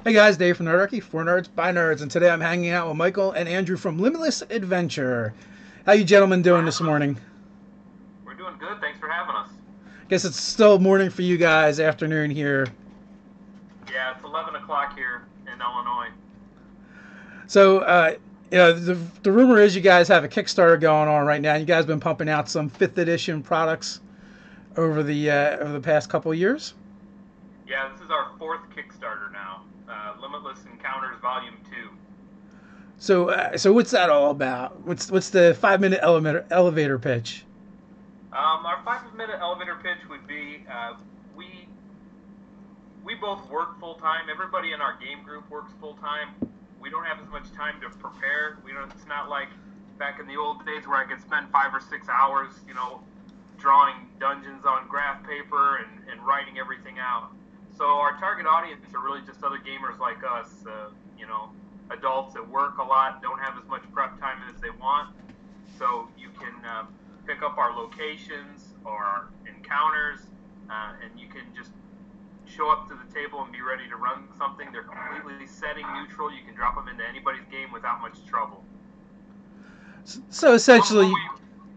Hey guys, Dave from Nerdarchy, for nerds, by nerds, and today I'm hanging out with Michael and Andrew from Limitless Adventure. How you gentlemen Thanks for doing this having us. morning? We're doing good. Thanks for having us. Guess it's still morning for you guys, afternoon here. Yeah, it's 11 o'clock here in Illinois. So, the rumor is you guys have a Kickstarter going on right now. You guys been pumping out some fifth edition products over the past couple of years. Yeah, this is our fourth Kickstarter now. Limitless Encounters Volume 2. So what's that all about? What's the 5 minute elevator pitch? Our 5 minute elevator pitch would be we we both work full time. Everybody in our game group works full time. We don't have as much time to prepare. We don't. It's not like back in the old days where I could spend 5 or 6 hours, drawing dungeons on graph paper and writing everything out. So our target audience are really just other gamers like us. Adults that work a lot, don't have as much prep time as they want. So you can pick up our locations or our encounters, and you can just show up to the table and be ready to run something. They're completely setting neutral. You can drop them into anybody's game without much trouble. So when essentially,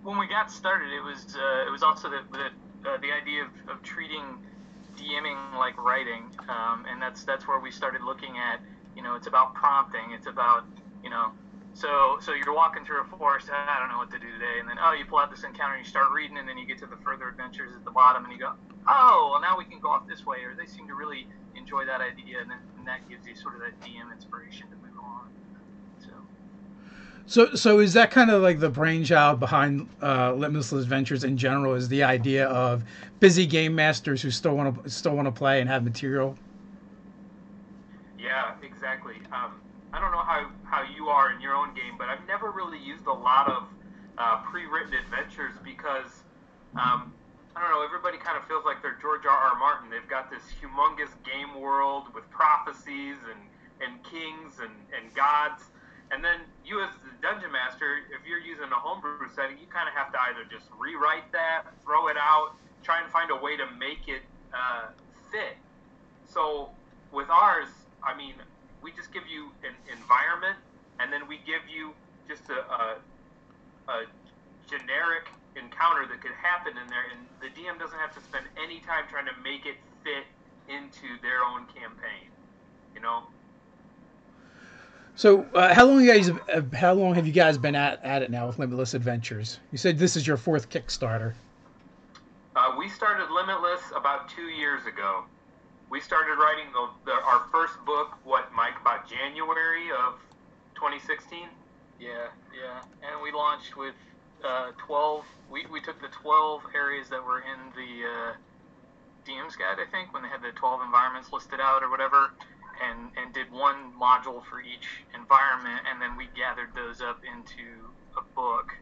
we got started, it was also the idea of treating DMing like writing, and that's where we started looking at, it's about prompting, it's about, you know so you're walking through a forest. I don't know what to do today, and then you pull out this encounter and you start reading, and then you get to the further adventures at the bottom, and you go, oh, well, now we can go off this way, or they seem to really enjoy that idea, and that gives you sort of that DM inspiration to move on. So so is that kind of like the brainchild behind Limitless Adventures in general? Is the idea of busy game masters who still want to play and have material? Yeah, exactly. I don't know how you are in your own game, but I've never really used a lot of pre-written adventures because I don't know. Everybody kind of feels like they're George R. R. Martin. They've got this humongous game world with prophecies and kings and gods, and then you as the dungeon master, if you're using a homebrew setting, you kind of have to either just rewrite that, throw it out, try and find a way to make it fit. So with ours, I mean, we just give you an environment, and then we give you just a generic encounter that could happen in there, and the DM doesn't have to spend any time trying to make it fit into their own campaign. You know, So how long have you guys been at it now with Limitless Adventures? You said this is your fourth Kickstarter. we started Limitless about 2 years ago. We started writing our first book, what, Mike, about January of 2016? yeah, and we launched with 12. We took the 12 areas that were in the DM's guide, I think, when they had the 12 environments listed out or whatever, and did one module for each environment, and then we gathered those up into a book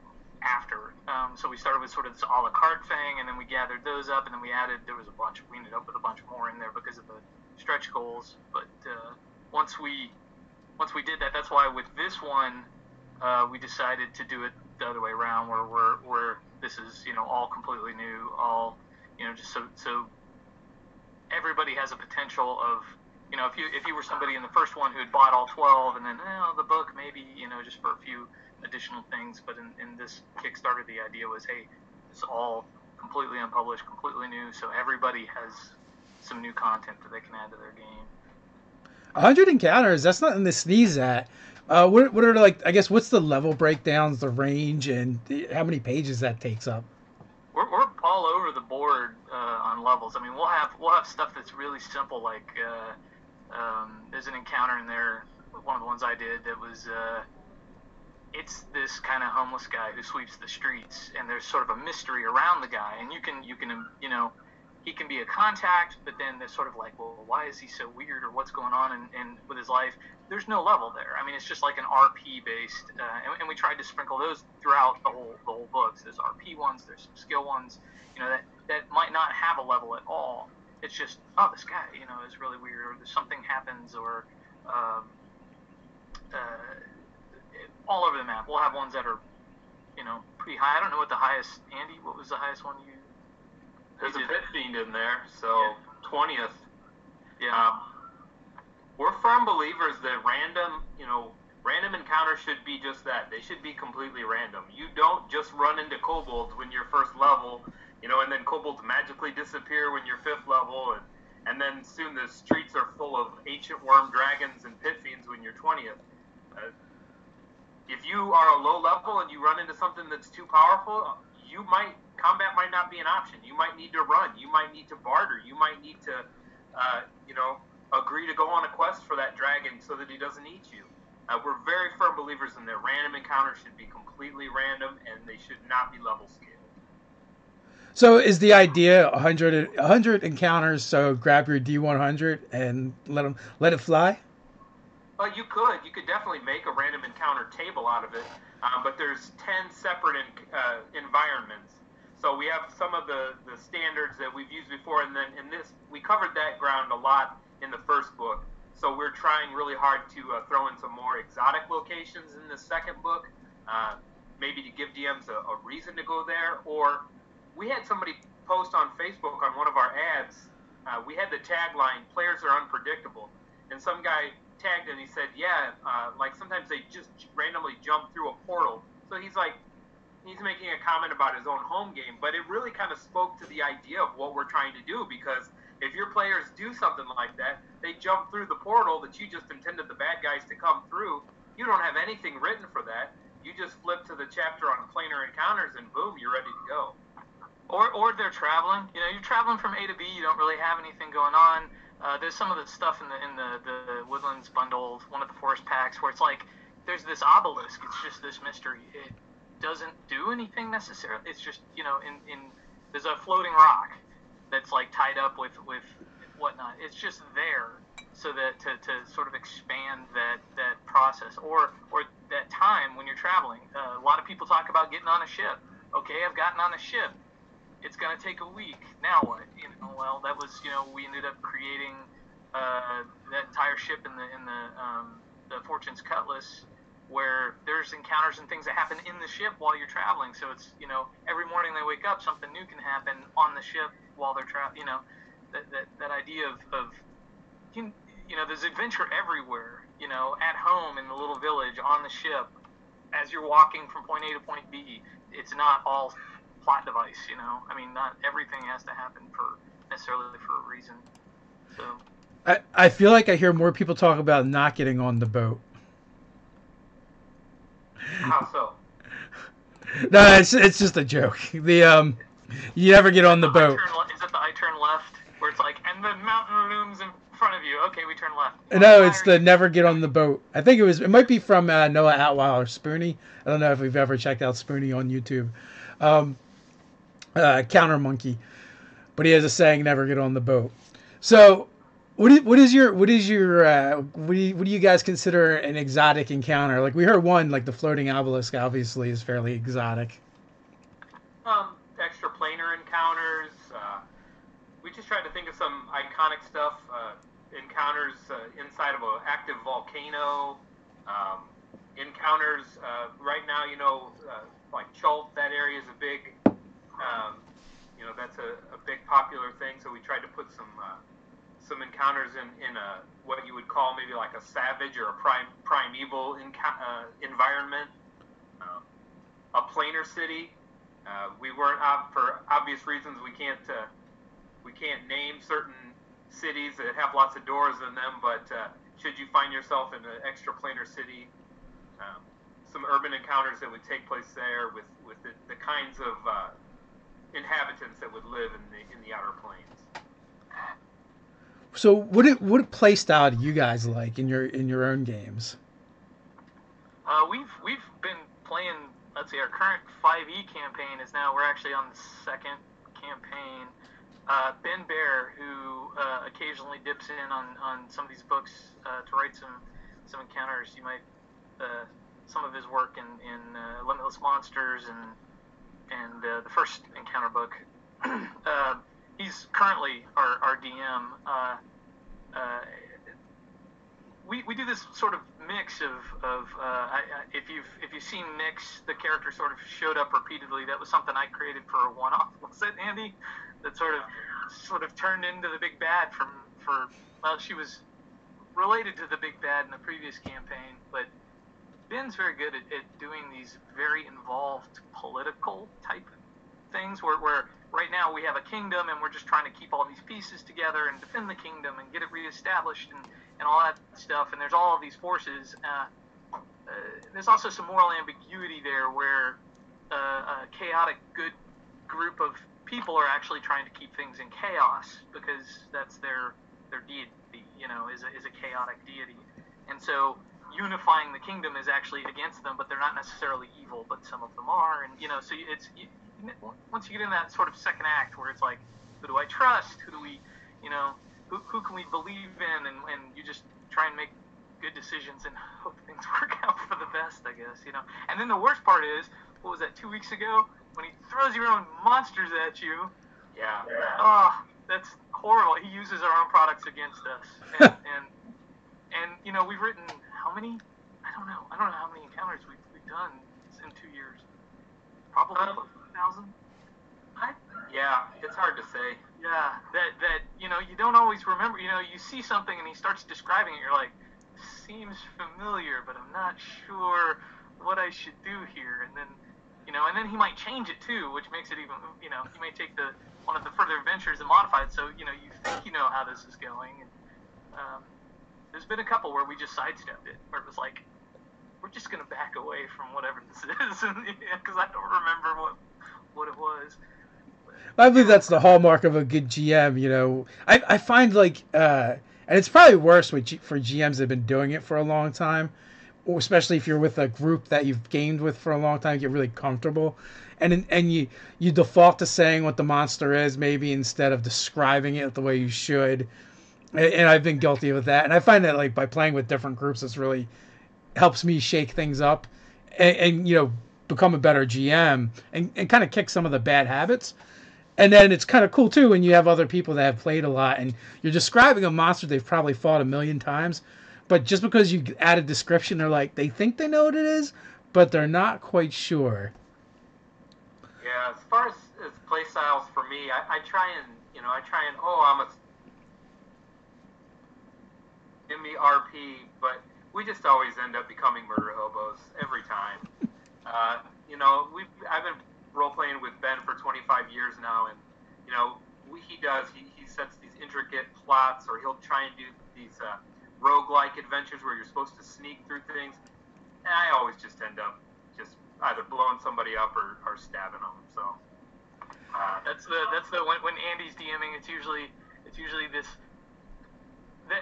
after. So we started with sort of this a la carte thing, and then we gathered those up, and then there was a bunch. We ended up with a bunch more in there because of the stretch goals. But once we did that, that's why with this one, we decided to do it the other way around, where this is all completely new, all just so everybody has a potential of, if you were somebody in the first one who had bought all 12, and then the book maybe just for a few additional things, but in this Kickstarter the idea was, hey, it's all completely unpublished, completely new, so everybody has some new content that they can add to their game. 100 encounters. That's nothing to sneeze at. What are like? I guess what's the level breakdowns, the range, and how many pages that takes up? We're all over the board on levels. I mean, we'll have stuff that's really simple, like there's an encounter in there, one of the ones I did, that was it's this kind of homeless guy who sweeps the streets, and there's sort of a mystery around the guy, and you can he can be a contact, but then there's sort of like, well, why is he so weird, or what's going on in with his life? There's no level there. I mean, it's just like an RP based, and we tried to sprinkle those throughout the whole book. So there's RP ones, there's some skill ones, that might not have a level at all. It's just, oh, this guy, is really weird, or there's something happens, or um, uh, all over the map. We'll have ones that are, pretty high. I don't know what the highest, Andy. What was the highest one you There's a did? pit fiend in there, so Yeah. 20th. Yeah. Um, we're firm believers that random encounters should be just that. They should be completely random. You don't just run into kobolds when you're first level, and then kobolds magically disappear when you're fifth level, and then soon the streets are full of ancient worm dragons and pit fiends when you're 20th. If you are a low level and you run into something that's too powerful, combat might not be an option. You might need to run. You might need to barter. You might need to, agree to go on a quest for that dragon so that he doesn't eat you. We're very firm believers in that random encounters should be completely random and they should not be level scaled. So is the idea 100 encounters? So grab your D100 and let it fly. You could definitely make a random encounter table out of it, but there's 10 separate environments. So we have some of the standards that we've used before, and then in this we covered that ground a lot in the first book. So we're trying really hard to throw in some more exotic locations in the second book, maybe to give DMs a reason to go there. Or we had somebody post on Facebook on one of our ads. We had the tagline, "Players are unpredictable," and some guy tagged and he said, like sometimes they just randomly jump through a portal. So he's making a comment about his own home game, but it really kind of spoke to the idea of what we're trying to do, because if your players do something like that, they jump through the portal that you just intended the bad guys to come through. You don't have anything written for that. You just flip to the chapter on planar encounters and boom, you're ready to go. Or they're traveling. You're traveling from A to B. You don't really have anything going on. There's some of the stuff in the Woodlands bundle, one of the forest packs, where it's like there's this obelisk. It's just this mystery. It doesn't do anything necessarily. It's just there's a floating rock that's like tied up with whatnot. It's just there so that to sort of expand that process or that time when you're traveling. A lot of people talk about getting on a ship. Okay, I've gotten on a ship. It's going to take a week. Now what? Well, that was, we ended up creating that entire ship in the Fortune's Cutlass, where there's encounters and things that happen in the ship while you're traveling. So it's, every morning they wake up, something new can happen on the ship while they're traveling. That idea of there's adventure everywhere. At home in the little village, on the ship, as you're walking from point A to point B. It's not all plot device, not everything has to happen necessarily for a reason. So I feel like I hear more people talk about not getting on the boat. How so? No, it's just a joke. You never get on the boat. Is it the I turn left where it's like, and the mountain looms in front of you? Okay, we turn left. No, it's the never get on the boat. I think it might be from Noah Atwell or Spoonie. I don't know if we've ever checked out Spoonie on YouTube. Counter Monkey, but he has a saying, "Never get on the boat." So, what do you guys consider an exotic encounter? Like we heard one, like the floating obelisk, obviously is fairly exotic. Extra planar encounters. We just tried to think of some iconic stuff. Encounters inside of an active volcano. Encounters right now, like Chult, that area is a big. That's a big popular thing. So we tried to put some encounters in a what you would call maybe like a savage or a primeval environment. A planar city. We weren't for obvious reasons. We can't name certain cities that have lots of doors in them. But should you find yourself in an extra planar city, some urban encounters that would take place there with the kinds of inhabitants that would live in the outer planes. So what play style do you guys like in your own games? We've been playing. Let's see, our current 5e campaign is now, we're actually on the second campaign. Ben Bear, who occasionally dips in on some of these books to write some encounters. You might some of his work in Limitless Monsters and the first encounter book. He's currently our DM. We do this sort of mix of if you've seen Nyx, the character sort of showed up repeatedly. That was something I created for a one-off. Was it, Andy? That sort of turned into the big bad for well, she was related to the big bad in the previous campaign, but Ben's very good at doing these very involved political type things where right now we have a kingdom and we're just trying to keep all these pieces together and defend the kingdom and get it reestablished and all that stuff, and there's all of these forces. There's also some moral ambiguity there where a chaotic good group of people are actually trying to keep things in chaos because that's their deity, is a chaotic deity. And so unifying the kingdom is actually against them, but they're not necessarily evil, but some of them are. And, so once you get in that sort of second act where it's like, who do I trust? Who do we, who can we believe in? And you just try and make good decisions and hope things work out for the best, I guess, And then the worst part is, what was that, 2 weeks ago? When he throws your own monsters at you. Yeah. Oh, that's horrible. He uses our own products against us. And we've written how many? I don't know how many encounters we've done in 2 years. Probably 1,000. Yeah, it's hard to say. Yeah, that you don't always remember. You see something and he starts describing it. You're like, seems familiar, but I'm not sure what I should do here. And then he might change it too, which makes it even. He may take one of the further adventures and modify it. So you think you know how this is going. And there's been a couple where we just sidestepped it, where it was like, we're just gonna back away from whatever this is, because I don't remember what it was. I believe that's the hallmark of a good GM. I find and it's probably worse for GMs that have been doing it for a long time, or especially if you're with a group that you've gamed with for a long time, you get really comfortable, and you default to saying what the monster is maybe instead of describing it the way you should. And I've been guilty of that, and I find that by playing with different groups, this really helps me shake things up, and become a better GM, and kind of kick some of the bad habits. And then it's kind of cool too when you have other people that have played a lot, and you're describing a monster they've probably fought 1,000,000 times, but just because you add a description, they think they know what it is, but they're not quite sure. Yeah, as far as play styles for me, I try and I'm a in the RP, but we just always end up becoming murder hobos every time. I've been role playing with Ben for 25 years now, and he sets these intricate plots, or he'll try and do these roguelike adventures where you're supposed to sneak through things, and I always just end up just either blowing somebody up or stabbing them. So that's the when Andy's DMing, it's usually this.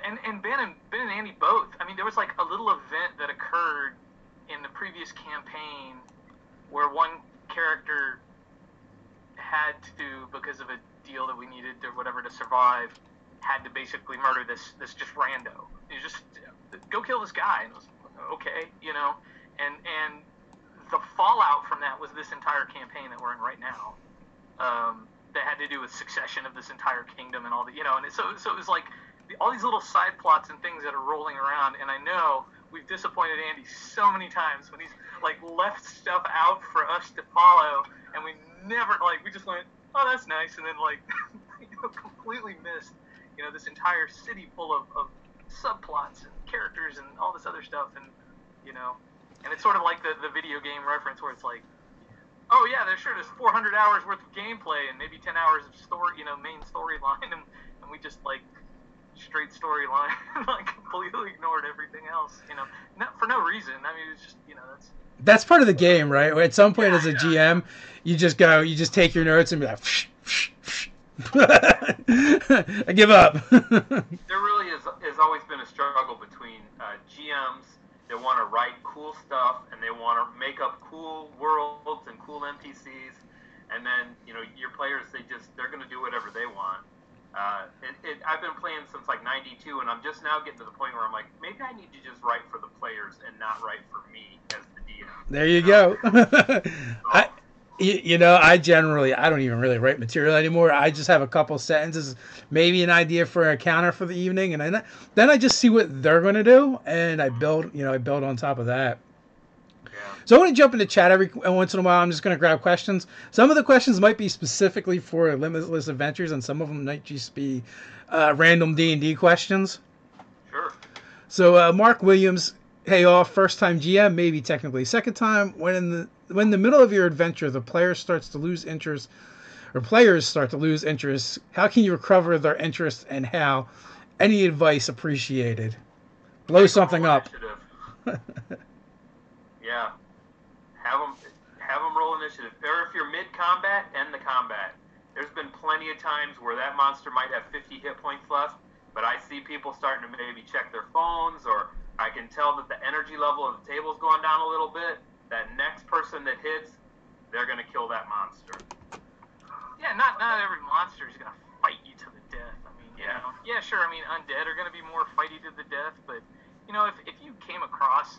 And Ben and Andy both. I mean, there was a little event that occurred in the previous campaign where one character had to, because of a deal that we needed or whatever to survive, had to basically murder this just rando. You just go kill this guy, and it was okay, And the fallout from that was this entire campaign that we're in right now. That had to do with succession of this entire kingdom and all the, and so it was like all these little side plots and things that are rolling around, and I know we've disappointed Andy so many times when he's left stuff out for us to follow, and we never we just went, oh, that's nice, and then completely missed this entire city full of subplots and characters and all this other stuff, and and it's sort of like the video game reference where it's like, oh yeah, there's 400 hours worth of gameplay and maybe 10 hours of story, main storyline, and we just straight storyline, completely ignored everything else, for no reason. I mean, it's just, that's part of the game, right? At some point as a GM, you just take your notes and be like, I give up. There really has always been a struggle between GMs that want to write cool stuff and they want to make up cool worlds and cool NPCs, and then your players, they're going to do whatever they want. I've been playing since 92, and I'm just now getting to the point where I'm like, maybe I need to just write for the players and not write for me as the DM. There you go. I don't even really write material anymore. I just have a couple sentences, maybe an idea for a counter for the evening, and then I just see what they're going to do, and I build on top of that. So I want to jump into chat every once in a while. I'm just going to grab questions. Some of the questions might be specifically for Limitless Adventures, and some of them might just be random D&D questions. Sure. So Mark Williams, hey off, first time GM, maybe technically second time. When in the middle of your adventure, the player starts to lose interest, or players start to lose interest. How can you recover their interest, and how? Any advice appreciated. Blow Make 'em something roll up. initiative. Yeah, have them roll initiative. Or if you're mid combat, end the combat. There's been plenty of times where that monster might have 50 hit points left, but I see people starting to maybe check their phones, or I can tell that the energy level of the table's going down a little bit. That next person that hits, they're gonna kill that monster. Yeah, not every monster is gonna fight you to the death. I mean, Yeah. yeah, sure. I mean, undead are gonna be more fighty to the death, but if you came across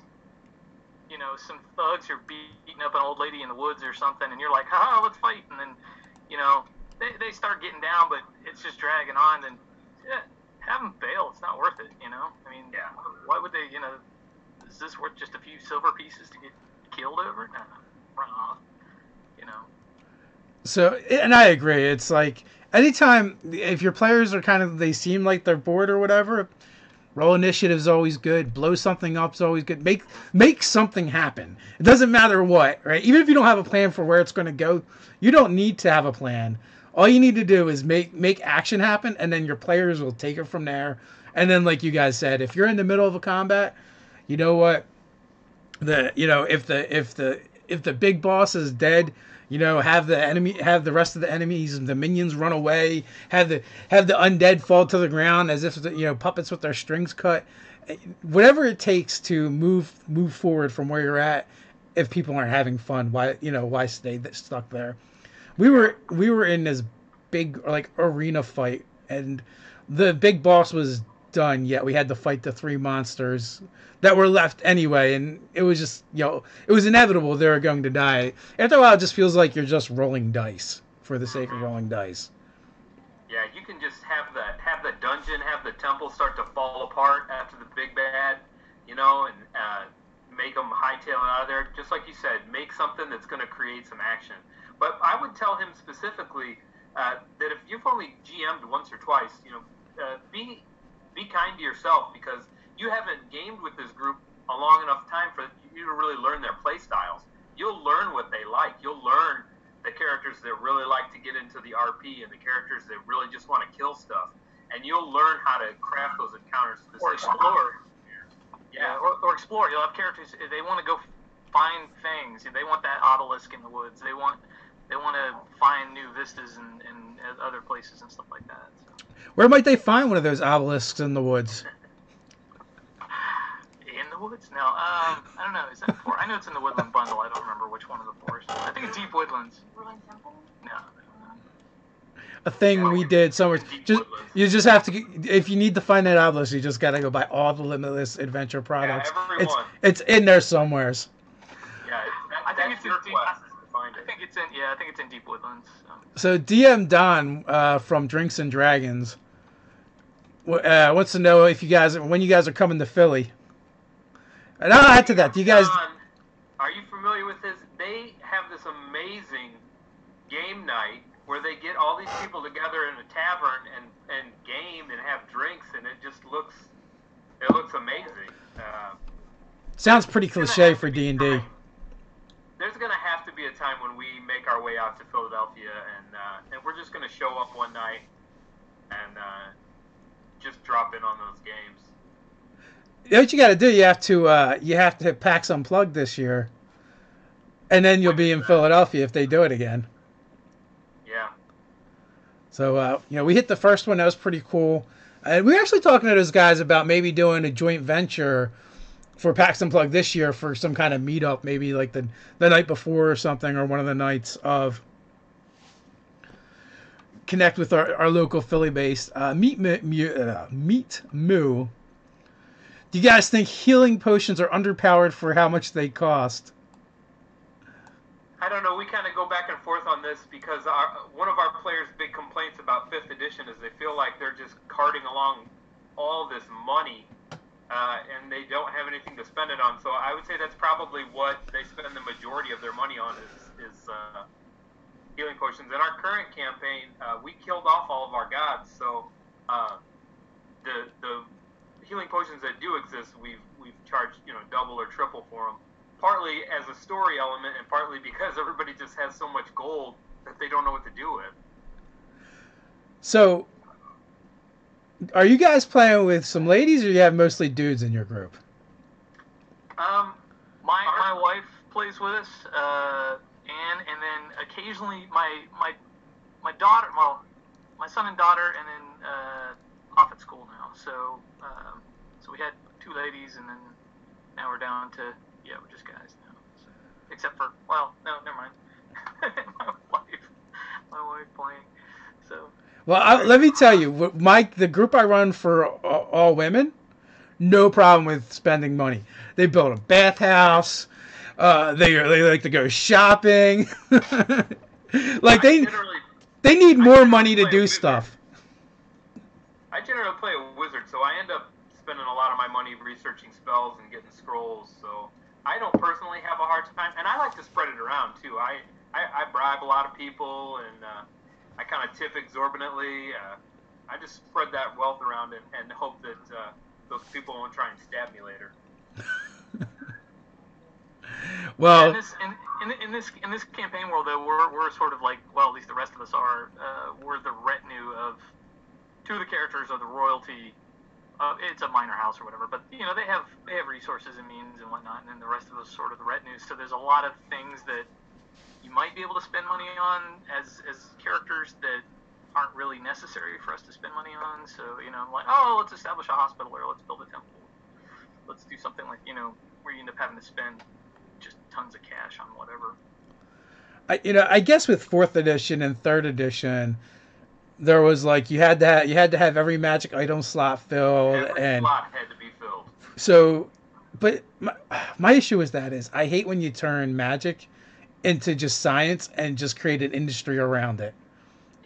some thugs who are beating up an old lady in the woods or something, and you're like, let's fight, and then they start getting down, but it's just dragging on, then have them bail. It's not worth it. I mean, Yeah. why would they? Is this worth just a few silver pieces to get killed over? No, run off. So, and I agree. It's like anytime if your players are they seem like they're bored or whatever, roll initiative is always good. Blow something up is always good. Make something happen. It doesn't matter what, right? Even if you don't have a plan for where it's going to go, you don't need to have a plan. All you need to do is make action happen, and then your players will take it from there. And then, like you guys said, if you're in the middle of a combat, you know what? If the big boss is dead, have the rest of the enemies, the minions run away, have the undead fall to the ground as if puppets with their strings cut. Whatever it takes to move forward from where you're at. If people aren't having fun, why stay stuck there? We were in this big arena fight, and the big boss was done, yet we had to fight the three monsters that were left anyway, and it was just it was inevitable they were going to die. After a while, it just feels like you're just rolling dice for the sake of rolling dice. Yeah, you can just have the dungeon, have the temple start to fall apart after the big bad, and make them hightailing out of there. Just like you said, make something that's going to create some action. But I would tell him specifically that if you've only GM'd once or twice, be kind to yourself, because you haven't gamed with this group a long enough time for you to really learn their play styles. You'll learn what they like. You'll learn the characters that really like to get into the RP and the characters that really just want to kill stuff. And you'll learn how to craft those encounters or specifically. explore. Yeah, or explore. You'll have characters, if they want to go find things. If they want that obelisk in the woods. They want to find new vistas and other places and stuff like that. So. Where might they find one of those obelisks in the woods? In the woods? No, I don't know. Is that I know it's in the Woodland Bundle. I don't remember which one of the forests. I think it's Deep Woodlands. Woodland Temple? No. A thing we did somewhere. You just have to. If you need to find that obelisk, you just gotta go buy all the Limitless adventure products. Yeah, everyone. It's in there somewheres. Yeah, I think it's your in quest to find it. I think it's in Deep Woodlands. So DM Don from Drinks and Dragons wants to know when you guys are coming to Philly. And I'll add to that. Do you guys? Are you familiar with this? They have this amazing game night where they get all these people together in a tavern and game and have drinks, and it looks amazing. Sounds pretty cliche for D&D. There's going to have to be a time when we make our way out to Philadelphia, and we're just going to show up one night and just drop in on those games. You know what you got to do? You have to hit PAX Unplugged this year, and then you'll be in Philadelphia if they do it again. Yeah. So we hit the first one. That was pretty cool. And we were actually talking to those guys about maybe doing a joint venture for PAX Unplugged this year for some kind of meetup, maybe like the night before or something, or one of the nights of connect with our local Philly-based Meet Moo. Do you guys think healing potions are underpowered for how much they cost? I don't know. We kind of go back and forth on this because one of our players' big complaints about 5th edition is they feel like they're just carting along all this money and they don't have anything to spend it on. So I would say that's probably what they spend the majority of their money on is healing potions. In our current campaign, we killed off all of our gods, so the healing potions that do exist, we've charged double or triple for them. Partly as a story element, and partly because everybody just has so much gold that they don't know what to do with. So, are you guys playing with some ladies, or you have mostly dudes in your group? My wife plays with us, Anne, and then occasionally my daughter, well, my son and daughter, and then off at school now. So we had 2 ladies, and then now we're down to we're just guys now. So, except for no, never mind. my wife playing. So. Well, let me tell you, the group I run for all women, no problem with spending money. They build a bathhouse. They like to go shopping. Like they need more money to do stuff. I generally play a wizard, so I end up spending a lot of my money researching spells and getting scrolls. So I don't personally have a hard time, and I like to spread it around too. I bribe a lot of people, and I kind of tip exorbitantly. I just spread that wealth around and hope that those people won't try and stab me later. Well, in this campaign world, though, we're sort of like, well, at least the rest of us are. We're the retinue of 2 of the characters are the royalty. It's a minor house or whatever, but they have resources and means and whatnot, and then the rest of us sort of the retinue. So there's a lot of things that you might be able to spend money on as characters that aren't really necessary for us to spend money on. So like, oh, let's establish a hospital, or let's build a temple. Let's do something like where you end up having to spend just tons of cash on whatever. I guess with 4th edition and 3rd edition, there was like you had to have every magic item slot filled, every slot had to be filled. So, but my issue is I hate when you turn magic into just science and just create an industry around it,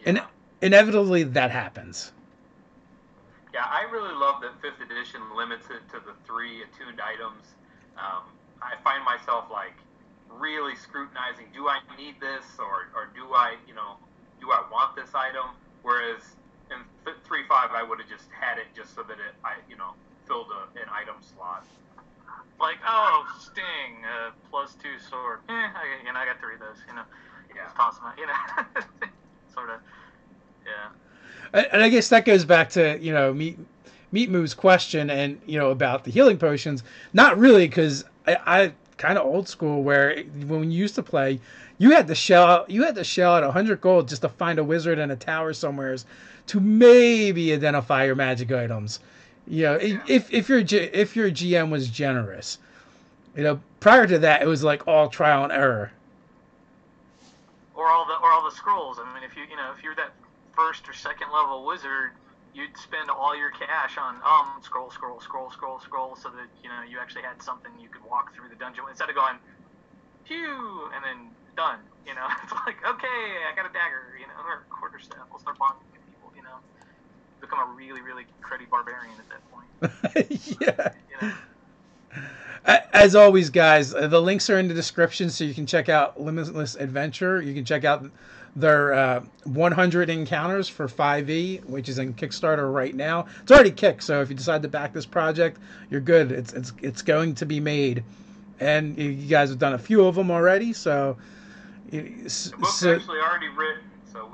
and inevitably that happens. Yeah, I really love that 5th edition limits it to the 3 attuned items. I find myself like really scrutinizing: do I need this, or do I want this item? Whereas in 3.5, I would have just had it just so that I filled an item slot. Like, oh, Sting, +2 sword. I got 3 of those. Just toss them out. Sort of. Yeah. And I guess that goes back to Meat Moo's question and about the healing potions. Not really, because I kind of old school where when you used to play, you had to shell out 100 gold just to find a wizard in a tower somewhere to maybe identify your magic items. If your GM was generous. Prior to that, it was like all trial and error. Or all the scrolls. I mean, if you're that 1st or 2nd level wizard, you'd spend all your cash on scroll, so that you actually had something you could walk through the dungeon instead of going, phew, and then done. It's like, okay, I got a dagger, or a quarterstaff. We'll start bonking people. Become a really, really cruddy barbarian at that point. Yeah. As always, guys, the links are in the description, so you can check out Limitless Adventure. You can check out their 100 encounters for 5e, which is in Kickstarter right now. It's already kicked, so if you decide to back this project, you're good. It's going to be made, and you guys have done a few of them already. So the book's actually already written. So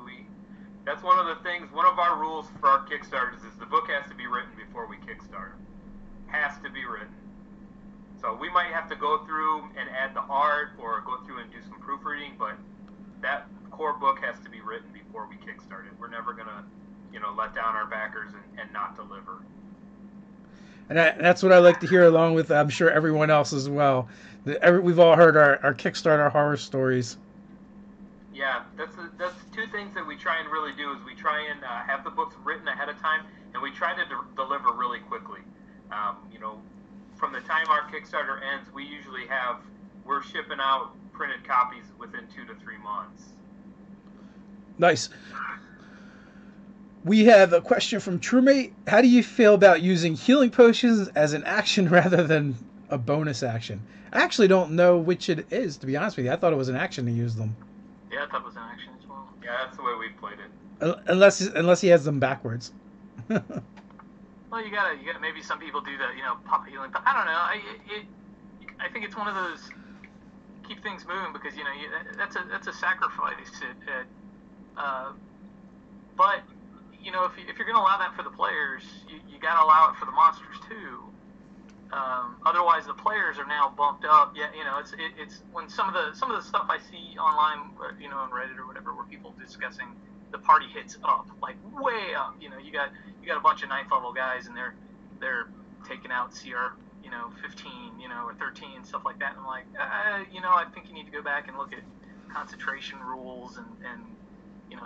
that's one of the things. One of our rules for our Kickstarters is the book has to be written before we Kickstart. Has to be written. So we might have to go through and add the art or go through and do some proofreading, but that core book has to be written before we Kickstart it. We're never going to, let down our backers and not deliver. And that's what I like to hear, along with, I'm sure, everyone else as well. We've all heard our Kickstarter horror stories. Yeah, that's 2 things that we try and really do is we try and have the books written ahead of time, and we try to deliver really quickly. From the time our Kickstarter ends, we're shipping out printed copies within 2 to 3 months. Nice. We have a question from TrueMate. How do you feel about using healing potions as an action rather than a bonus action? I actually don't know which it is, to be honest with you. I thought it was an action to use them. Yeah, I thought it was an action as well. Yeah, that's the way we played it. Unless he has them backwards. Well, Well, you gotta maybe some people do that, pop healing. But I don't know. I think it's one of those keep things moving because that's a sacrifice. But if you're gonna allow that for the players, you gotta allow it for the monsters too. Otherwise, the players are now bumped up. Yeah, it's when some of the stuff I see online, on Reddit or whatever, where people discussing the party hits up, like way up. You got a bunch of 9th level guys, and they're taking out CR 15, or 13, stuff like that. And I'm like, I think you need to go back and look at concentration rules and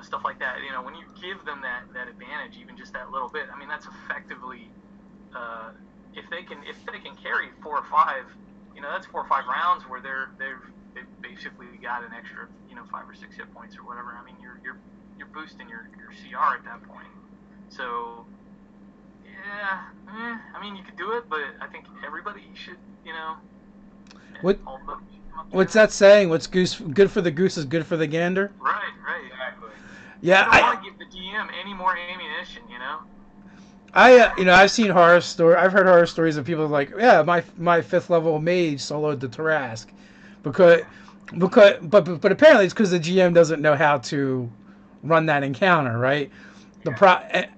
stuff like that. When you give them that advantage, even just that little bit, I mean, that's effectively, if they can carry 4 or 5, that's 4 or 5 rounds where they've basically got an extra, 5 or 6 hit points or whatever. I mean, you're boosting your CR at that point. So, yeah, I mean, you could do it, but I think everybody should, What's that saying? What's good for the goose is good for the gander? Right, exactly. Yeah, I don't want to give the DM any more ammunition, I've seen horror story. I've heard horror stories of people like, yeah, my 5th level mage soloed the Tarask, but apparently it's because the GM doesn't know how to run that encounter, right?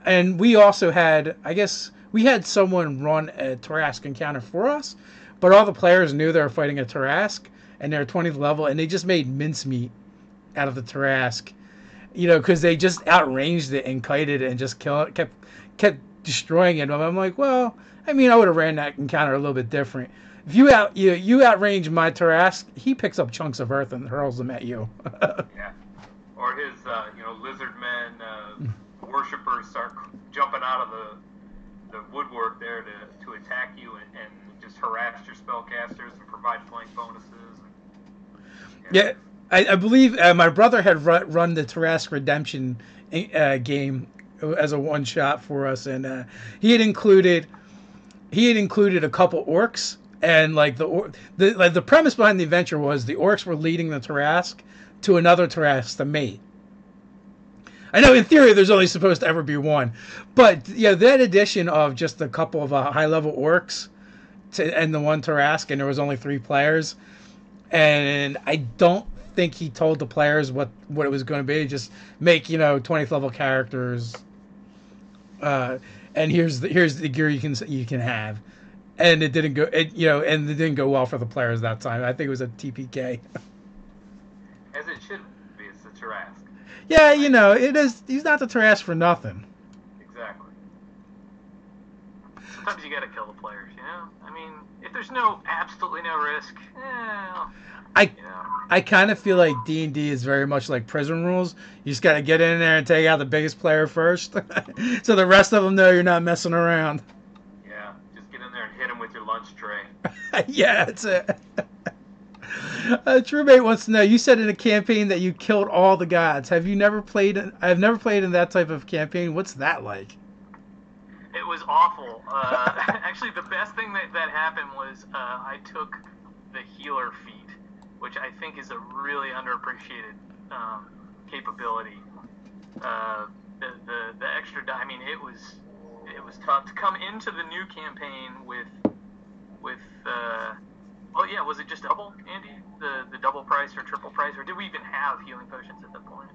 And we also had, I guess, we had someone run a Tarask encounter for us, but all the players knew they were fighting a Tarask, and they're 20th level, and they just made mincemeat out of the Tarask, because they just outranged it and kited it and just kept destroying it. I'm like, well, I mean, I would have ran that encounter a little bit different. If you outrange my Tarask, he picks up chunks of earth and hurls them at you. Yeah. Or his, lizard men worshippers start jumping out of the woodwork there to attack you and just harass your spellcasters and provide flank bonuses. Yeah, I believe my brother had run the Tarask Redemption game as a one shot for us, and he had included a couple orcs, and like the premise behind the adventure was the orcs were leading the Tarask to another Tarask to mate. I know in theory there's only supposed to ever be one, but yeah, that addition of just a couple of high level orcs and the one Tarask, and there was only 3 players, and I don't think he told the players what it was going to be. Just make 20th level characters, and here's the gear you can have, and it didn't go and it didn't go well for the players that time. I think it was a TPK. As it should be. It's the Tarask. Yeah, it is. He's not the Tarask for nothing. Exactly. Sometimes you got to kill the players. I mean, if there's absolutely no risk, I kind of feel like D&D is very much like prison rules. You just got to get in there and take out the biggest player first, so the rest of them know you're not messing around. Yeah, just get in there and hit them with your lunch tray. Yeah, that's it. Truemate wants to know. You said in a campaign that you killed all the gods. I've never played in that type of campaign. What's that like? It was awful. Actually, the best thing that happened was I took the healer feat, which I think is a really underappreciated capability. The extra die. I mean, it was tough to come into the new campaign with. Oh yeah, was it just double, Andy? The double price or triple price, or did we even have healing potions at that point?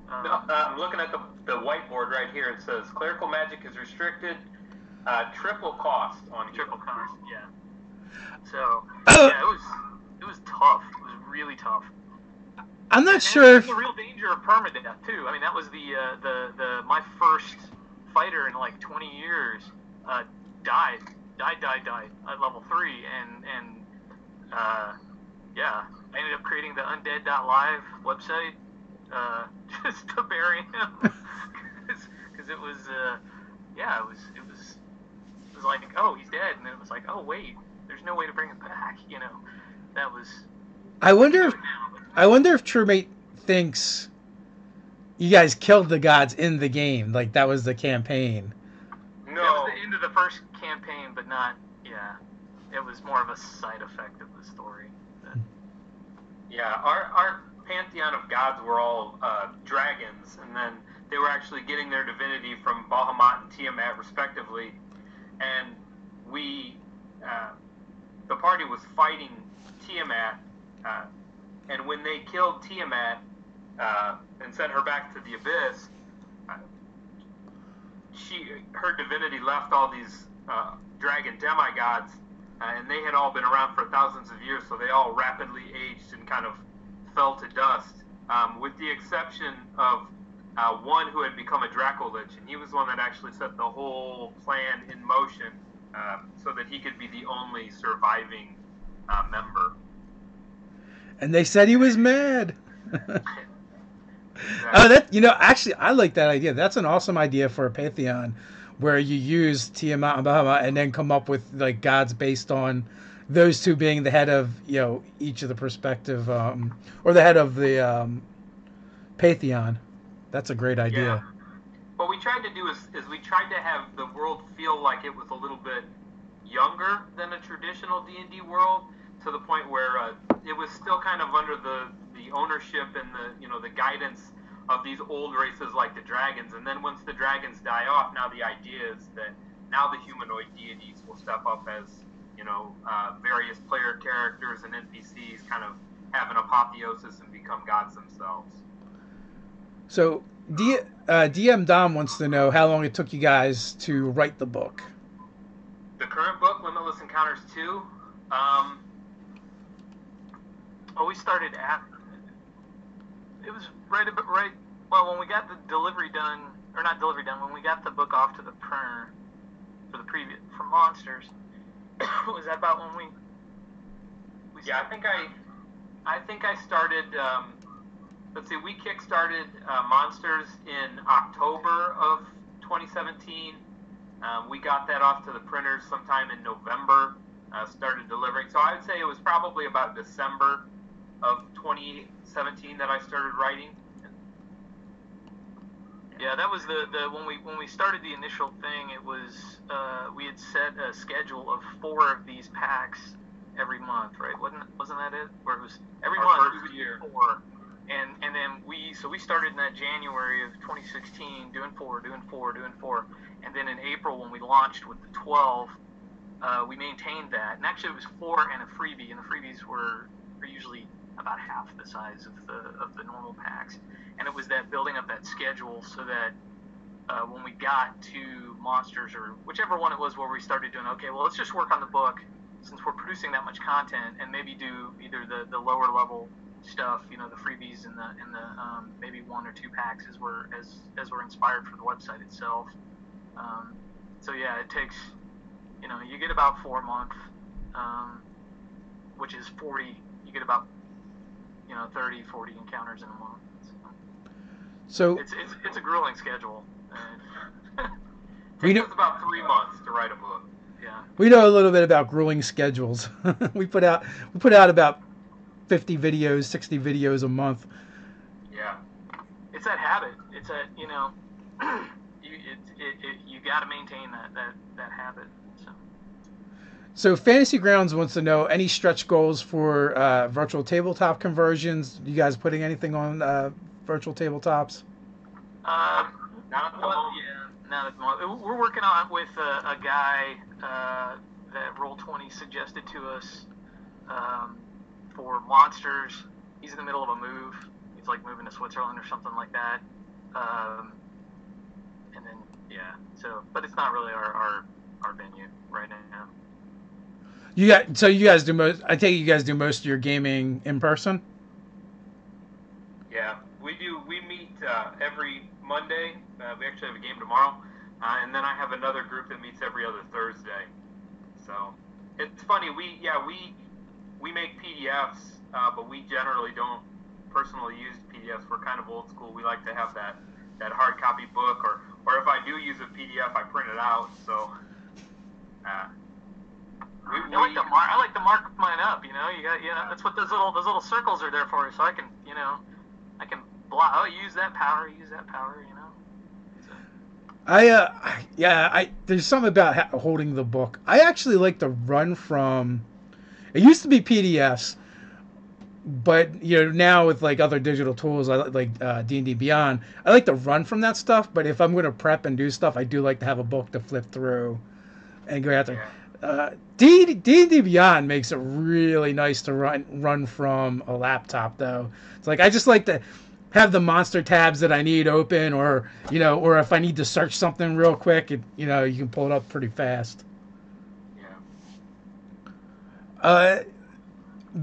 No, I'm looking at the whiteboard right here. It says clerical magic is restricted, triple cost on triple cost. Yeah. So yeah, it was tough. It was really tough. I'm not sure. The real danger of permadeath too. I mean, that was the my first fighter in like 20 years died at level 3, and yeah, I ended up creating the undead.live website just to bury him because it was like, oh, he's dead, and then it was like, oh wait, there's no way to bring him back. That was. I wonder if Truemate thinks you guys killed the gods in the game, like that was the campaign. No, that was the end of the first campaign, but not. Yeah, it was more of a side effect of the story. Yeah, our pantheon of gods were all dragons, and then they were actually getting their divinity from Bahamut and Tiamat, respectively, and we the party was fighting Tiamat, and when they killed Tiamat and sent her back to the abyss, her divinity left all these dragon demigods, and they had all been around for thousands of years, so they all rapidly aged and kind of fell to dust, with the exception of one who had become a Dracolich, and he was the one that actually set the whole plan in motion, so that he could be the only surviving member. And they said he was mad. Actually, I like that idea. That's an awesome idea for a Pantheon, where you use Tiamat and Bahamut and then come up with like gods based on those two being the head of each of the perspective, or the head of the Pantheon. That's a great idea. Yeah. What we tried to do is we tried to have the world feel like it was a little bit younger than a traditional D&D world, to the point where it was still kind of under the ownership and the guidance of these old races like the dragons. And then once the dragons die off, now the idea is that now the humanoid deities will step up as various player characters and NPCs kind of have an apotheosis and become gods themselves. So DM Dom wants to know how long it took you guys to write the book. The current book, Limitless Encounters 2, we started it was right, well, when we got the delivery done, or not delivery done, when we got the book off to the printer for Monsters, was that about when we yeah, I think I started, let's see, we kickstarted Monsters in October of 2017. We got that off to the printers sometime in November, started delivering. So I would say it was probably about December of 2017 that I started writing. Yeah, that was when we started the initial thing. It was we had set a schedule of 4 of these packs every month, right? Wasn't that it? Where it was every month we would do 4, and then we started in that January of 2016 doing 4, and then in April when we launched with the 12, we maintained that, and actually it was 4 and a freebie, and the freebies were usually about half the size of the normal packs, and it was that building up that schedule so that when we got to Monsters or whichever one it was where we started doing, okay, well, let's just work on the book since we're producing that much content, and maybe do either the lower level stuff, the freebies and the maybe 1 or 2 packs as we're inspired for the website itself. So yeah, it takes, you get about 4 a month, which is 40. You get about 30, 40 encounters in a month. So it's a grueling schedule. It takes us about 3 months to write a book. Yeah. We know a little bit about grueling schedules. we put out about 50 videos, 60 videos a month. Yeah. It's that habit. It's that you got to maintain that habit. So Fantasy Grounds wants to know any stretch goals for virtual tabletop conversions. You guys putting anything on virtual tabletops? Not at the moment. Yeah, not at the moment. We're working on it with a guy that Roll20 suggested to us for Monsters. He's in the middle of a move. He's like moving to Switzerland or something like that. And then but it's not really our venue right now. You guys do most. I take it you guys do most of your gaming in person. Yeah, we do. We meet every Monday. We actually have a game tomorrow, and then I have another group that meets every other Thursday. So it's funny. We make PDFs, but we generally don't personally use PDFs. We're kind of old school. We like to have that hard copy book, or if I do use a PDF, I print it out. So. I like to mark mine up. That's what those little circles are there for, so I can block. Oh, use that power. So. There's something about holding the book. I actually like to run from. It used to be PDFs, but now with like other digital tools, I like D&D Beyond. I like to run from that stuff, but if I'm going to prep and do stuff, I do like to have a book to flip through. and go after. Yeah. D&D Beyond makes it really nice to run from a laptop, though. It's like I just like to have the monster tabs that I need open, or or if I need to search something real quick, you can pull it up pretty fast. Yeah. Uh,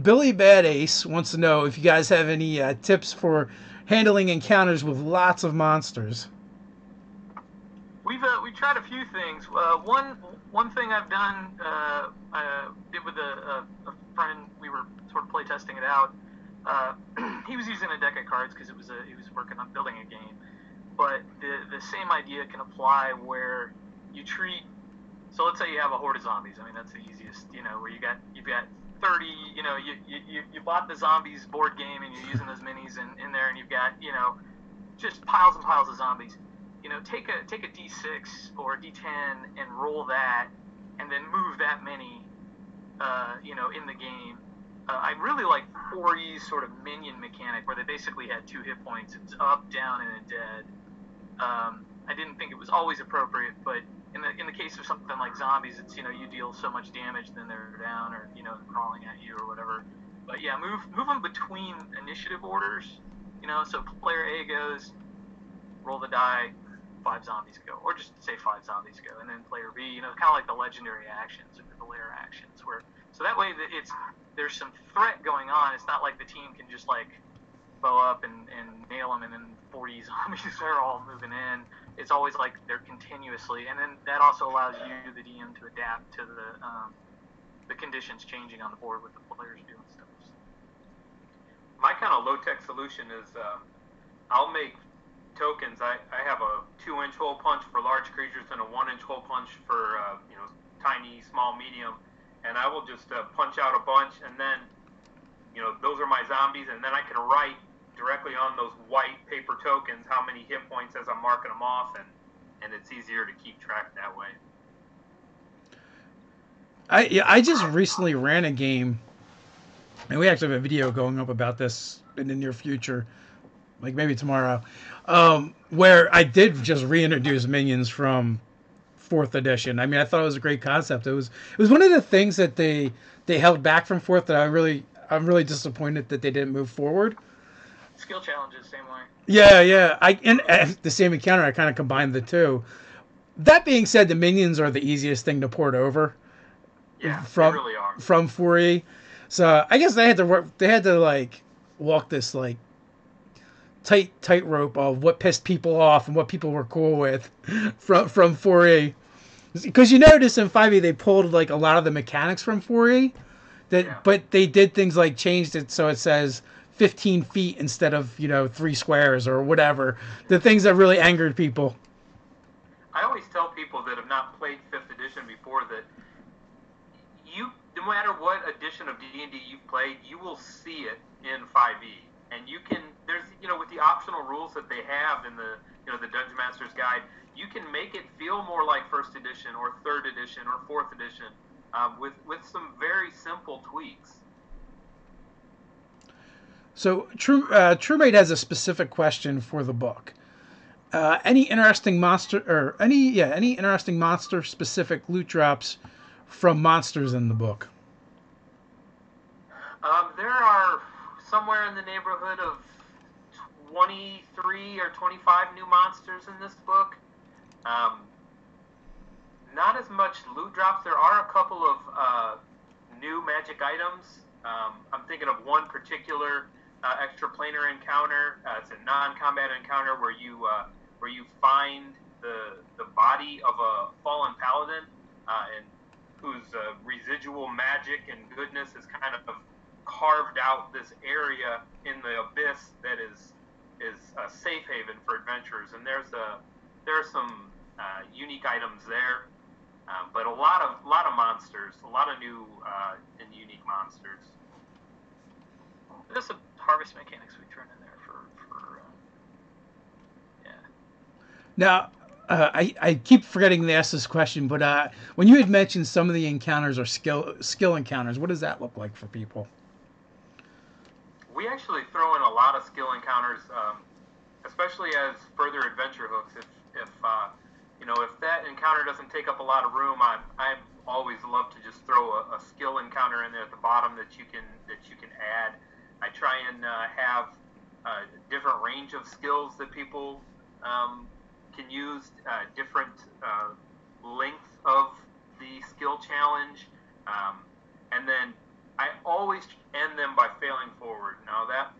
Billy Bad Ace wants to know if you guys have any tips for handling encounters with lots of monsters. We tried a few things. One thing I've done, I did with a friend. We were sort of play testing it out. He was using a deck of cards because he was working on building a game. But the same idea can apply where you treat. So let's say you have a horde of zombies. I mean, that's the easiest. Where you've got 30. You bought the zombies board game and you're using those minis in there, and you've got just piles and piles of zombies. Take a D6 or a D10 and roll that, and then move that many, in the game. I really like 4E's sort of minion mechanic, where they basically had 2 hit points. It's up, down, and a dead. I didn't think it was always appropriate, but in the case of something like zombies, it's you deal so much damage, then they're down, or crawling at you or whatever. But yeah, move them between initiative orders. So player A goes, roll the die, 5 zombies go, or just say 5 zombies go, and then player B, kind of like the legendary actions or the lair actions, so that way there's some threat going on. It's not like the team can just like bow up and nail them, and then 40 zombies are all moving in. It's always like they're continuously, and then that also allows you, the DM, to adapt to the conditions changing on the board with the players doing stuff. My kind of low-tech solution is I'll make tokens. I have a 2-inch hole punch for large creatures and a 1-inch hole punch for tiny, small, medium, and I will just punch out a bunch, and then those are my zombies, and then I can write directly on those white paper tokens how many hit points as I'm marking them off, and it's easier to keep track that way. I just recently ran a game, and we actually have a video going up about this in the near future, like maybe tomorrow, where I did just reintroduce minions from 4th edition. I mean, I thought it was a great concept. It was one of the things that they held back from 4th that I'm really disappointed that they didn't move forward. Skill challenges, same way. Yeah. And the same encounter, I kind of combined the two. That being said, the minions are the easiest thing to port over. Yeah, from, they really are. From 4E. So I guess they had to like walk this like tightrope of what pissed people off and what people were cool with from 4E. Because you notice in 5E they pulled like a lot of the mechanics from 4E, but they did things like changed it so it says 15 feet instead of 3 squares or whatever. The things that really angered people. I always tell people that have not played 5th edition before that no matter what edition of D&D you've played, you will see it in 5e, and you can. There's with the optional rules that they have in the the Dungeon Master's Guide, you can make it feel more like 1st edition or 3rd edition or 4th edition with some very simple tweaks. So TrueMate has a specific question for the book. Any interesting monster specific loot drops from monsters in the book? There are somewhere in the neighborhood of 23 or 25 new monsters in this book. Not as much loot drops. There are a couple of new magic items. I'm thinking of one particular extraplanar encounter. It's a non-combat encounter where you find the body of a fallen paladin, and whose residual magic and goodness is kind of carved out this area in the abyss that is a safe haven for adventurers. And there are some unique items there, but a lot of monsters, a lot of new and unique monsters. There's some harvest mechanics we thrown in there for yeah. Now, I keep forgetting to ask this question, but when you had mentioned some of the encounters are skill encounters, what does that look like for people? We actually throw in a lot of skill encounters, especially as further adventure hooks. If if that encounter doesn't take up a lot of room, I always love to just throw a skill encounter in there at the bottom that you can add. I try and have a different range of skills that people can use, different length of the skill challenge, and then I always end them by failing forward. Now that,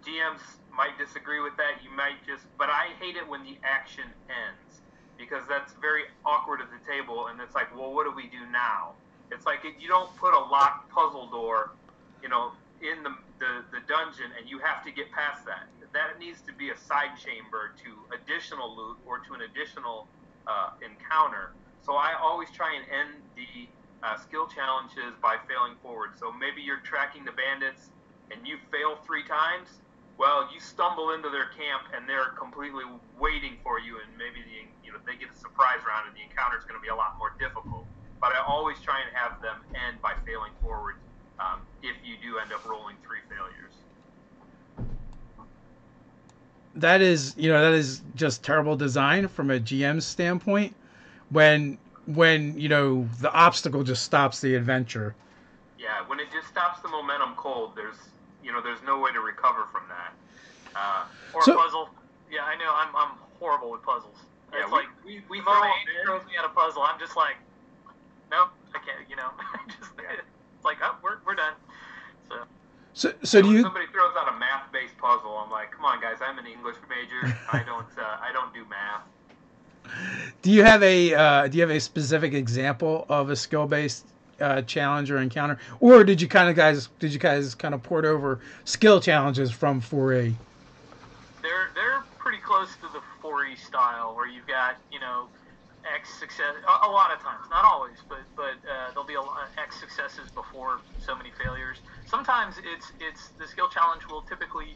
GMs might disagree with that. You might but I hate it when the action ends, because that's very awkward at the table, and it's like, well, what do we do now? It's like you don't put a locked puzzle door, in the dungeon, and you have to get past that. That needs to be a side chamber to additional loot or to an additional encounter. So I always try and end the skill challenges by failing forward. So maybe you're tracking the bandits and you fail 3 times. Well, you stumble into their camp and they're completely waiting for you, and maybe they get a surprise round and the encounter is going to be a lot more difficult. But I always try and have them end by failing forward if you do end up rolling 3 failures. That is just terrible design from a GM standpoint. When the obstacle just stops the adventure. Yeah, when it just stops the momentum cold, there's no way to recover from that. Or a puzzle. Yeah, I know. I'm horrible with puzzles. Yeah, it's like we throw me at a puzzle. I'm just like, nope, I can't. It's like, oh, we're done. So do you? Somebody throws out a math-based puzzle. I'm like, come on, guys. I'm an English major. I don't do math. Do you have a specific example of a skill-based challenge or encounter, or did you guys kind of port over skill challenges from 4E? They're pretty close to the 4E style, where you've got X success a lot of times, not always, but there'll be X successes before so many failures. Sometimes it's the skill challenge will typically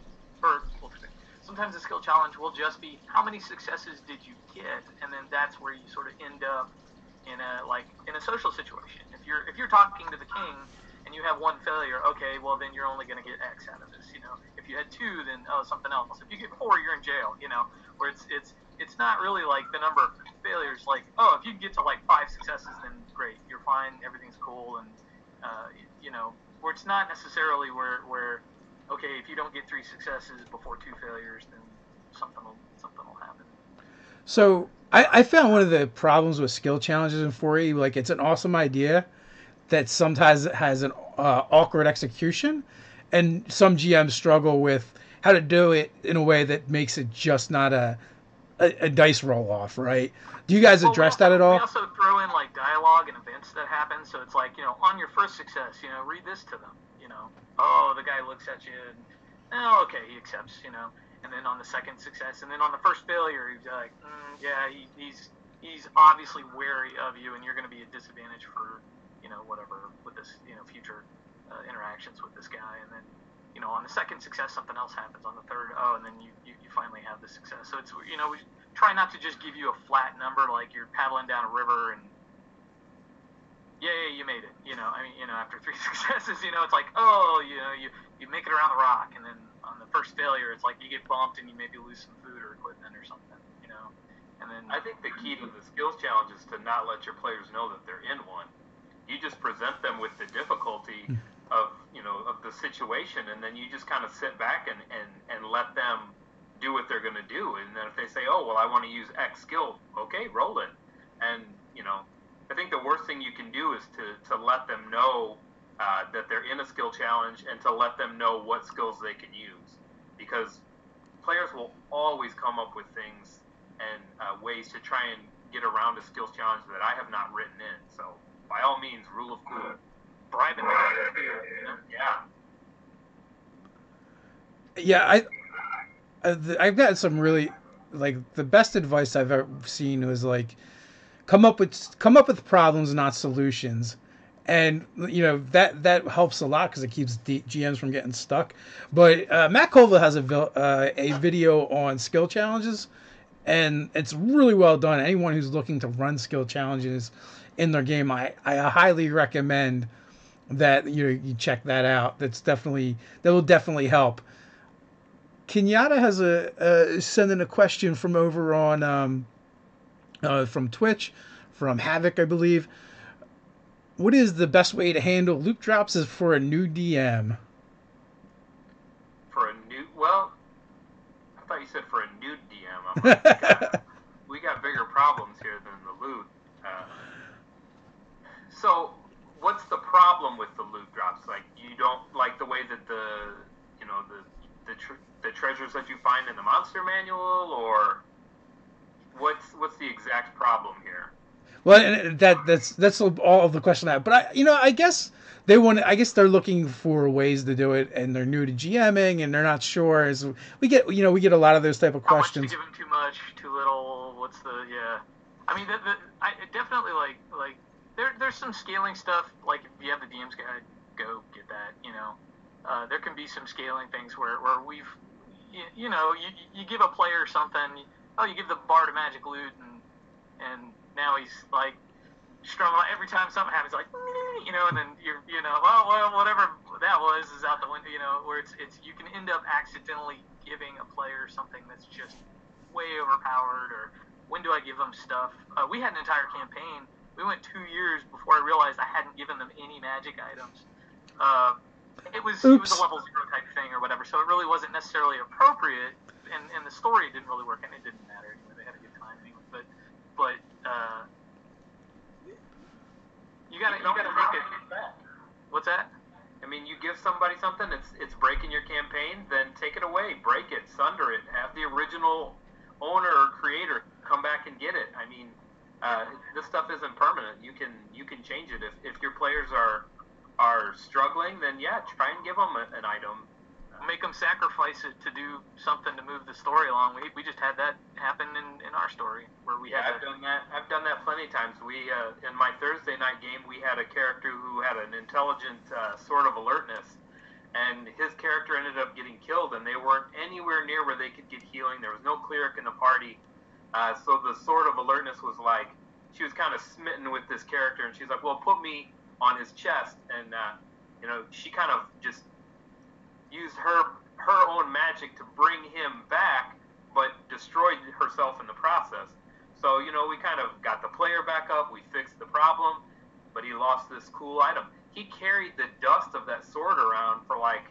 sometimes the skill challenge will just be how many successes did you get, and then that's where you sort of end up in a social situation. If you're talking to the king and you have 1 failure, okay, well then you're only going to get X out of this. If you had 2, then something else. If you get 4, you're in jail. Where it's not really like the number of failures. Like, oh, if you get to like 5 successes, then great, you're fine, everything's cool, and where it's not necessarily where okay, if you don't get 3 successes before 2 failures, then something will happen. So I found one of the problems with skill challenges in 4E, like, it's an awesome idea that sometimes has an awkward execution, and some GMs struggle with how to do it in a way that makes it just not a dice roll off, right? Do you guys address that at all? We also throw in like dialogue and events that happen, so it's like, on your first success, read this to them. Oh, the guy looks at you and, oh, okay, he accepts, and then on the second success, and then on the first failure, he's like, yeah, he's obviously wary of you, and you're going to be a disadvantage for, whatever, with this, future interactions with this guy, and then, on the second success, something else happens. On the third, and then you finally have the success. So it's, we try not to just give you a flat number, like you're paddling down a river and, yay, you made it. After 3 successes, it's like, oh, you make it around the rock, and then on the first failure, it's like you get bumped and you maybe lose some food or equipment or something, And then I think the key to the skills challenge is to not let your players know that they're in one. You just present them with the difficulty of the situation, and then you just kind of sit back and let them do what they're going to do. And then if they say, oh, well, I want to use X skill, okay, roll it. And I think the worst thing you can do is to let them know that they're in a skill challenge, and to let them know what skills they can use, because players will always come up with things and ways to try and get around a skills challenge that I have not written in. So by all means, rule of cool, bribing them. Yeah, I've got some really, like, the best advice I've ever seen was like, come up with problems, not solutions. And that helps a lot because it keeps GMs from getting stuck. But Matt Colville has a video on skill challenges, and it's really well done. Anyone who's looking to run skill challenges in their game, I highly recommend that you check that out. That will definitely help. Kenyatta has sending a question from over on from Twitch, from Havoc, I believe. What is the best way to handle loot drops is for a new DM? For a new, well, I thought you said for a new DM. I'm like, we got bigger problems here than the loot. So, what's the problem with the loot drops? Like, you don't like the way that the treasures that you find in the monster manual, or what's the exact problem here? Well, that's all of the question I have. But I guess they want. I guess they're looking for ways to do it, and they're new to GMing, and they're not sure. As we get, we get a lot of those type of How much questions. to give them too much, too little? What's the yeah? I mean, I definitely like there's some scaling stuff. Like if you have the DM's guide, go get that. There can be some scaling things where we've you give a player something. Oh, you give the bard a magic loot and now he's like strumming every time something happens, like and then well, whatever that was is out the window, where it's you can end up accidentally giving a player something that's just way overpowered, or when do I give them stuff? We had an entire campaign. We went 2 years before I realized I hadn't given them any magic items. It was a level 0 type thing or whatever, so it really wasn't necessarily appropriate, and the story didn't really work, and it didn't matter anyway. They had a good time anyway, but you gotta make it. What's that? I mean, you give somebody something, it's breaking your campaign, then take it away, break it, sunder it, have the original owner or creator come back and get it. I mean, this stuff isn't permanent. You can change it if your players are struggling. Then yeah, try and give them an item. Make them sacrifice it to do something to move the story along. We just had that happen in our story where we had. I've done that. I've done that plenty of times. We in my Thursday night game, we had a character who had an intelligent sort of alertness, and his character ended up getting killed, and they weren't anywhere near where they could get healing. There was no cleric in the party, so the sort of alertness was like she was kind of smitten with this character, and she's like, "Well, put me on his chest," and she kind of just used her own magic to bring him back, but destroyed herself in the process. So, we kind of got the player back up, we fixed the problem, but he lost this cool item. He carried the dust of that sword around for I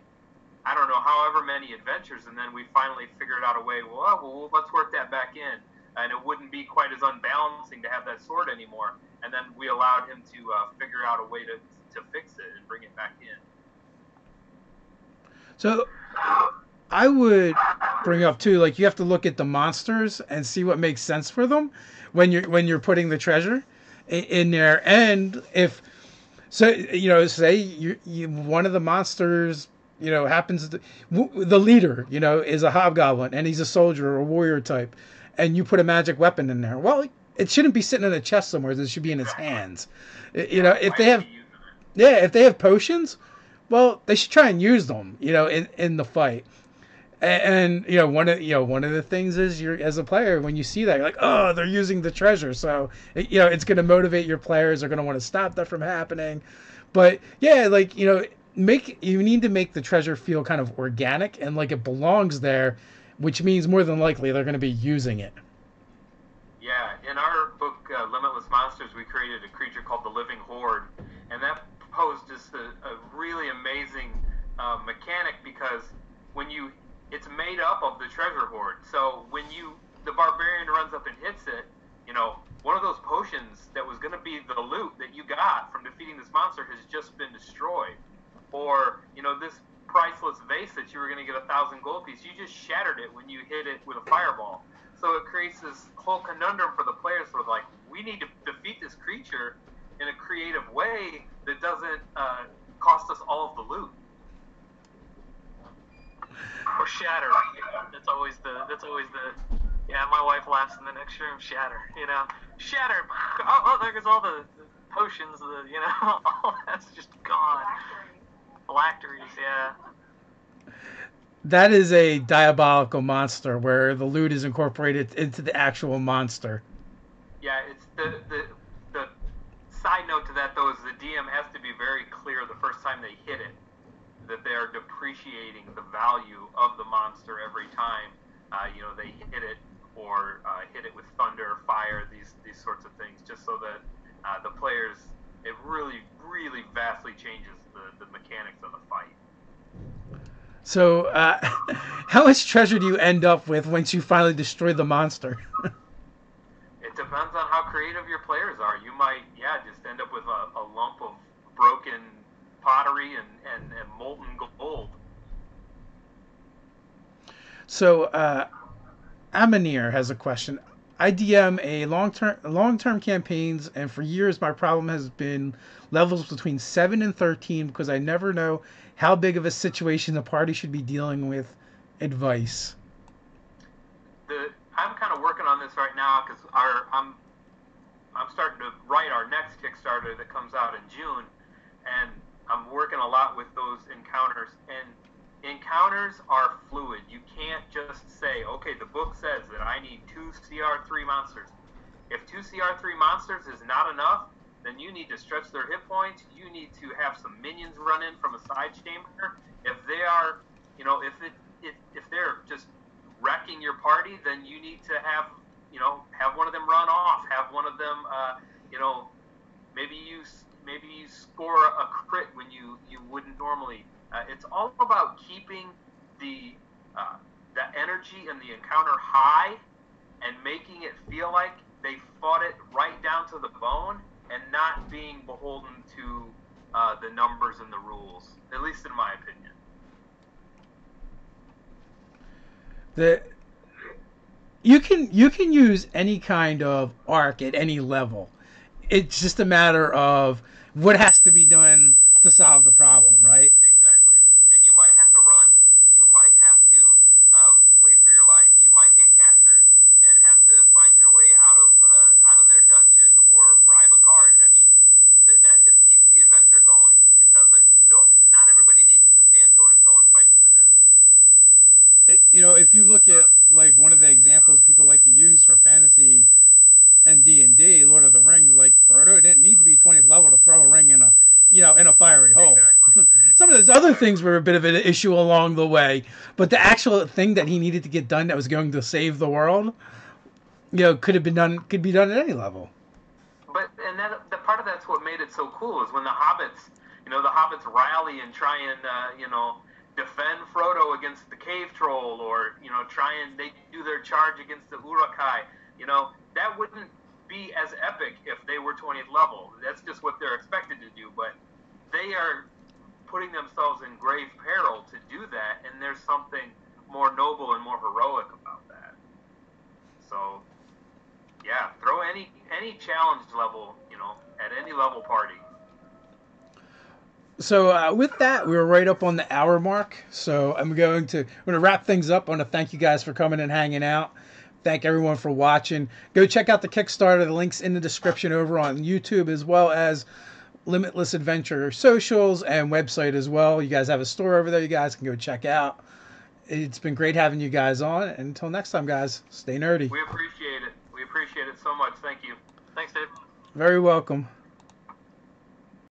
don't know, however many adventures, and then we finally figured out a way, well, let's work that back in, and it wouldn't be quite as unbalancing to have that sword anymore. And then we allowed him to figure out a way to fix it and bring it back in. So I would bring up too, like you have to look at the monsters and see what makes sense for them when you're putting the treasure in there. And if so, say you one of the monsters happens to the leader is a hobgoblin and he's a soldier or a warrior type, and you put a magic weapon in there. Well, it shouldn't be sitting in a chest somewhere. It should be in his hands. If they have potions, well, they should try and use them, in the fight. And one of the things is you're as a player when you see that you're like, oh, they're using the treasure, so it's going to motivate your players. They're going to want to stop that from happening. But yeah, you need to make the treasure feel kind of organic and like it belongs there, which means more than likely they're going to be using it. Yeah, in our book Limitless Monsters, we created a creature called the Living Horde, and that posed just a really amazing mechanic because it's made up of the treasure hoard. So when the barbarian runs up and hits it, one of those potions that was going to be the loot that you got from defeating this monster has just been destroyed. Or, this priceless vase that you were going to get 1,000 gold pieces, you just shattered it when you hit it with a fireball. So it creates this whole conundrum for the players where we need to defeat this creature in a creative way that doesn't cost us all of the loot. Or shatter. That's always the yeah, my wife laughs in the next room, shatter. Shatter. Oh, there goes all the potions, all that's just gone. Phylacteries, yeah. That is a diabolical monster where the loot is incorporated into the actual monster. Yeah, it's the side note to that though is the DM has to be very clear the first time they hit it that they are depreciating the value of the monster every time they hit it or hit it with thunder, fire, these sorts of things, just so that the players, it really, really vastly changes the mechanics of the fight. So, how much treasure do you end up with once you finally destroy the monster? It depends on how creative your players are. You might, just end up with a lump of broken pottery and molten gold. So, Amanir has a question. I DM a long term campaigns, and for years my problem has been levels between 7 and 13 because I never know how big of a situation the party should be dealing with. Advice. I'm kind of working on this right now because I'm starting to write our next Kickstarter that comes out in June, and I'm working a lot with those encounters. And encounters are fluid. You can't just say, okay, the book says that I need 2 CR3 monsters. If 2 CR3 monsters is not enough, then you need to stretch their hit points. You need to have some minions run in from a side chamber. If they are, if they're just wrecking your party, then you need to have one of them run off. Have one of them, maybe you score a crit when you wouldn't normally. It's all about keeping the energy and the encounter high and making it feel like they fought it right down to the bone and not being beholden to the numbers and the rules, at least in my opinion. You can use any kind of arc at any level. It's just a matter of what has to be done to solve the problem, right? Exactly. And you might have to run. You might have to flee for your life. You might get captured and have to find your way out of their dungeon or bribe a guard. I mean, that just keeps the adventure going. It doesn't. No, not everybody needs to stand toe to toe and fight to the death. If you look at like one of the examples people like to use for fantasy and D&D, Lord of the Rings, like Frodo didn't need to be 20th level to throw a ring in a fiery hole. Exactly. Some of those other things were a bit of an issue along the way, but the actual thing that he needed to get done that was going to save the world, could be done at any level. But the part of that's what made it so cool is when the hobbits rally and try and defend Frodo against the cave troll, or they do their charge against the Uruk-hai. That wouldn't be as epic if they were 20th level. That's just what they're expected to do, but they are putting themselves in grave peril to do that, and there's something more noble and more heroic about that. So, yeah, throw any challenge level, at any level party. So with that, we're right up on the hour mark. So I'm going to wrap things up. I want to thank you guys for coming and hanging out. Thank everyone for watching. Go check out the Kickstarter. The link's in the description over on YouTube, as well as Limitless Adventure socials and website as well. You guys have a store over there you guys can go check out. It's been great having you guys on. And until next time, guys, stay nerdy. We appreciate it. We appreciate it so much. Thank you. Thanks, Dave. Very welcome.